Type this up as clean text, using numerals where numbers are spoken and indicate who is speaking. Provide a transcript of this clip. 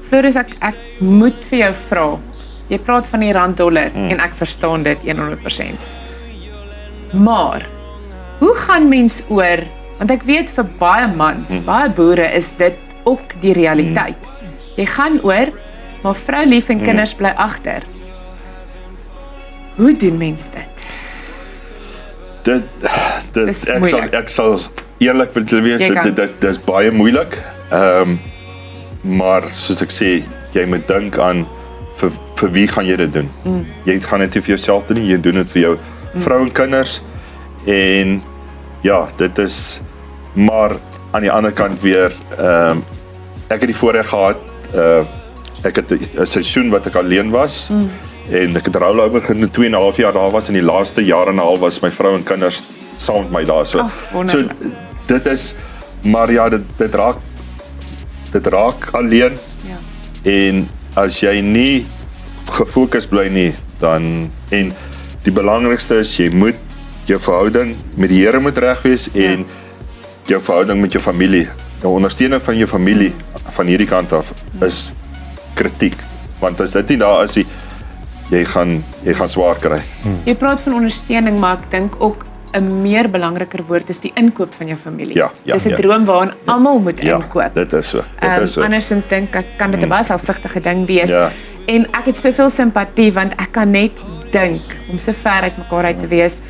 Speaker 1: Floris, ek moet vir jou vra. Jy praat van die rand-dollar en ek verstaan dit 100%. Maar, hoe gaan mens oor, want ek weet vir baie mans, baie boere is dit ook die realiteit. Jy gaan oor, maar vrou lief en kinders bly agter. Hoe doen mens dit?
Speaker 2: Ek sal eerlik wil wees, dit is baie moeilik. Maar soos ek sê, jy moet dink aan vir wie gaan jy dit doen? Jy gaan dit nie vir jouself doen nie, jy doen dit vir jou vrou en kinders. En ja, dit is, maar aan die ander kant weer, ek het die voorreg gehad, ek het 'n seisoen wat ek alleen was, en ek het rollover gedoen 2,5 jaar daar was, en die laaste jaar en 'n half was my vrou en kinders saam met my daar. So dit is, maar ja, dit raak alleen, en as jy nie gefokus bly nie, dan, en die belangrikste is, jy moet jou verhouding met die Here moet reg wees, en jou verhouding met jou familie, jou ondersteuning van jou familie, van hierdie kant af, is kritiek, want as dit nie daar is, jy gaan swaar kry.
Speaker 1: Jy praat van ondersteuning, maar ek dink ook 'n meer belangriker woord is die inkoop van jou familie. Dis 'n droom waaraan almal moet inkoop.
Speaker 2: Dit is so.
Speaker 1: Andersins dink ek kan dit 'n baie selfsugtige ding wees. En ek het soveel simpatie, want ek kan net dink om so ver uit mekaar uit te wees.